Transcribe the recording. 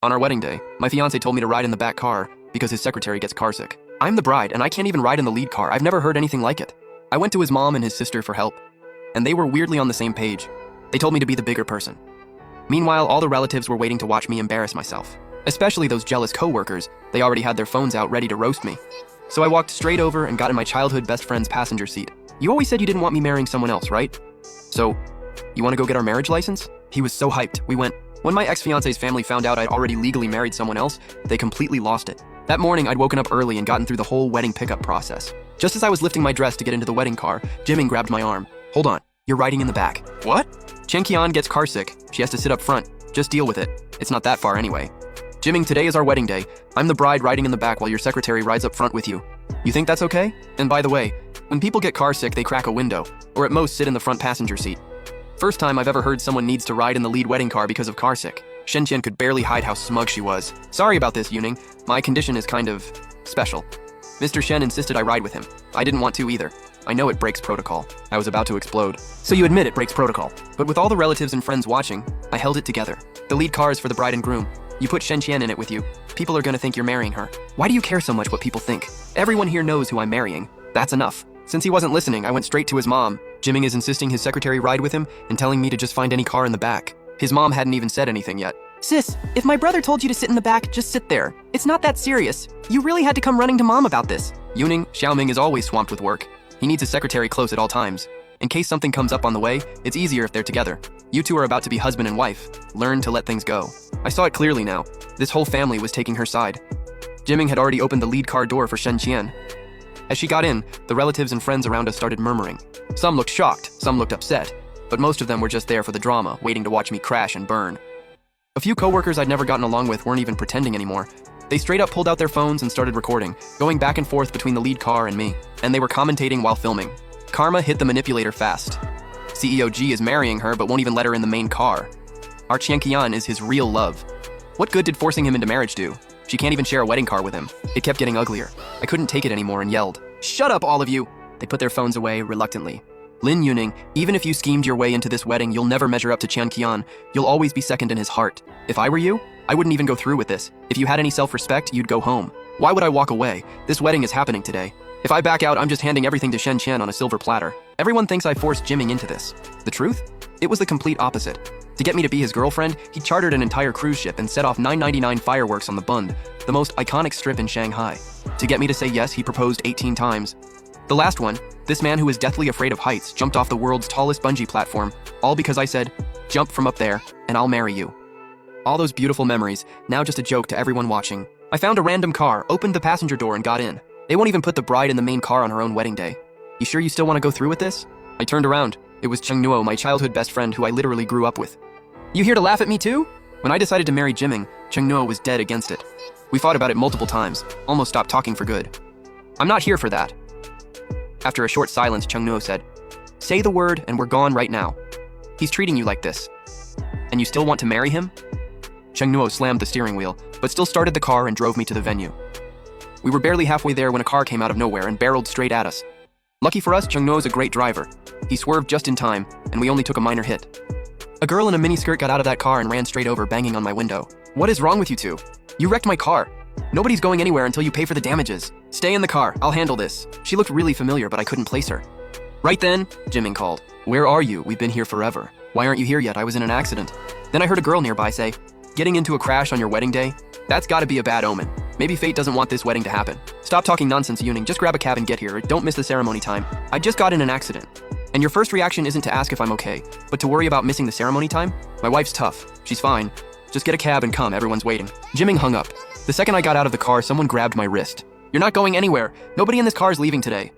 On our wedding day, my fiance told me to ride in the back car because his secretary gets carsick. I'm the bride, and I can't even ride in the lead car. I've never heard anything like it. I went to his mom and his sister for help, and they were weirdly on the same page. They told me to be the bigger person. Meanwhile, all the relatives were waiting to watch me embarrass myself. Especially those jealous co-workers. They already had their phones out ready to roast me. So I walked straight over and got in my childhood best friend's passenger seat. You always said you didn't want me marrying someone else, right? So, you want to go get our marriage license? He was so hyped. We went. When my ex-fiance's family found out I'd already legally married someone else, they completely lost it. That morning, I'd woken up early and gotten through the whole wedding pickup process. Just as I was lifting my dress to get into the wedding car, Jimin grabbed my arm. Hold on, you're riding in the back. What? Chen Qian gets carsick. She has to sit up front. Just deal with it. It's not that far anyway. Jimin, today is our wedding day. I'm the bride riding in the back while your secretary rides up front with you. You think that's okay? And by the way, when people get carsick, they crack a window, or at most sit in the front passenger seat. First time I've ever heard someone needs to ride in the lead wedding car because of carsick. Shen Qian could barely hide how smug she was. Sorry about this, Yuning. My condition is kind of special. Mr. Shen insisted I ride with him. I didn't want to either. I know it breaks protocol. I was about to explode. So you admit it breaks protocol. But with all the relatives and friends watching, I held it together. The lead car is for the bride and groom. You put Shen Qian in it with you. People are gonna think you're marrying her. Why do you care so much what people think? Everyone here knows who I'm marrying. That's enough. Since he wasn't listening, I went straight to his mom. Jimin is insisting his secretary ride with him and telling me to just find any car in the back. His mom hadn't even said anything yet. Sis, if my brother told you to sit in the back, just sit there. It's not that serious. You really had to come running to mom about this. Yuning, Xiaoming is always swamped with work. He needs his secretary close at all times. In case something comes up on the way, it's easier if they're together. You two are about to be husband and wife. Learn to let things go. I saw it clearly now. This whole family was taking her side. Jimin had already opened the lead car door for Shen Qian. As she got in, the relatives and friends around us started murmuring. Some looked shocked, some looked upset, but most of them were just there for the drama, waiting to watch me crash and burn. A few coworkers I'd never gotten along with weren't even pretending anymore. They straight up pulled out their phones and started recording, going back and forth between the lead car and me, and they were commentating while filming. Karma hit the manipulator fast. CEO G is marrying her but won't even let her in the main car. Our Chen Qian is his real love. What good did forcing him into marriage do? She can't even share a wedding car with him. It kept getting uglier. I couldn't take it anymore and yelled, "Shut up, all of you!" They put their phones away reluctantly. Lin Yuning, even if you schemed your way into this wedding, you'll never measure up to Chen Qian. You'll always be second in his heart. If I were you, I wouldn't even go through with this. If you had any self-respect, you'd go home. Why would I walk away? This wedding is happening today. If I back out, I'm just handing everything to Shen Qian on a silver platter. Everyone thinks I forced Jimin into this. The truth? It was the complete opposite. To get me to be his girlfriend, he chartered an entire cruise ship and set off 999 fireworks on the Bund, the most iconic strip in Shanghai. To get me to say yes, he proposed 18 times. The last one, this man who is deathly afraid of heights jumped off the world's tallest bungee platform, all because I said, "Jump from up there, and I'll marry you." All those beautiful memories, now just a joke to everyone watching. I found a random car, opened the passenger door, and got in. They won't even put the bride in the main car on her own wedding day. You sure you still want to go through with this? I turned around. It was Cheng Nuo, my childhood best friend who I literally grew up with. You here to laugh at me too? When I decided to marry Jimin, Cheng Nuo was dead against it. We fought about it multiple times, almost stopped talking for good. I'm not here for that. After a short silence, Cheng Nuo said, "Say the word and we're gone right now. He's treating you like this. And you still want to marry him?" Cheng Nuo slammed the steering wheel, but still started the car and drove me to the venue. We were barely halfway there when a car came out of nowhere and barreled straight at us. Lucky for us, Cheng Nuo is a great driver. He swerved just in time, and we only took a minor hit. A girl in a miniskirt got out of that car and ran straight over, banging on my window. "What is wrong with you two? You wrecked my car. Nobody's going anywhere until you pay for the damages. Stay in the car, I'll handle this." She looked really familiar, but I couldn't place her. Right then, Jimin called. "Where are you? We've been here forever. Why aren't you here yet? I was in an accident." Then I heard a girl nearby say, "Getting into a crash on your wedding day? That's gotta be a bad omen. Maybe fate doesn't want this wedding to happen. Stop talking nonsense, Yuning. Just grab a cab and get here. Don't miss the ceremony time. I just got in an accident." And your first reaction isn't to ask if I'm okay, but to worry about missing the ceremony time? My wife's tough. She's fine. Just get a cab and come, everyone's waiting. Jimin hung up. The second I got out of the car, someone grabbed my wrist. "You're not going anywhere. Nobody in this car is leaving today."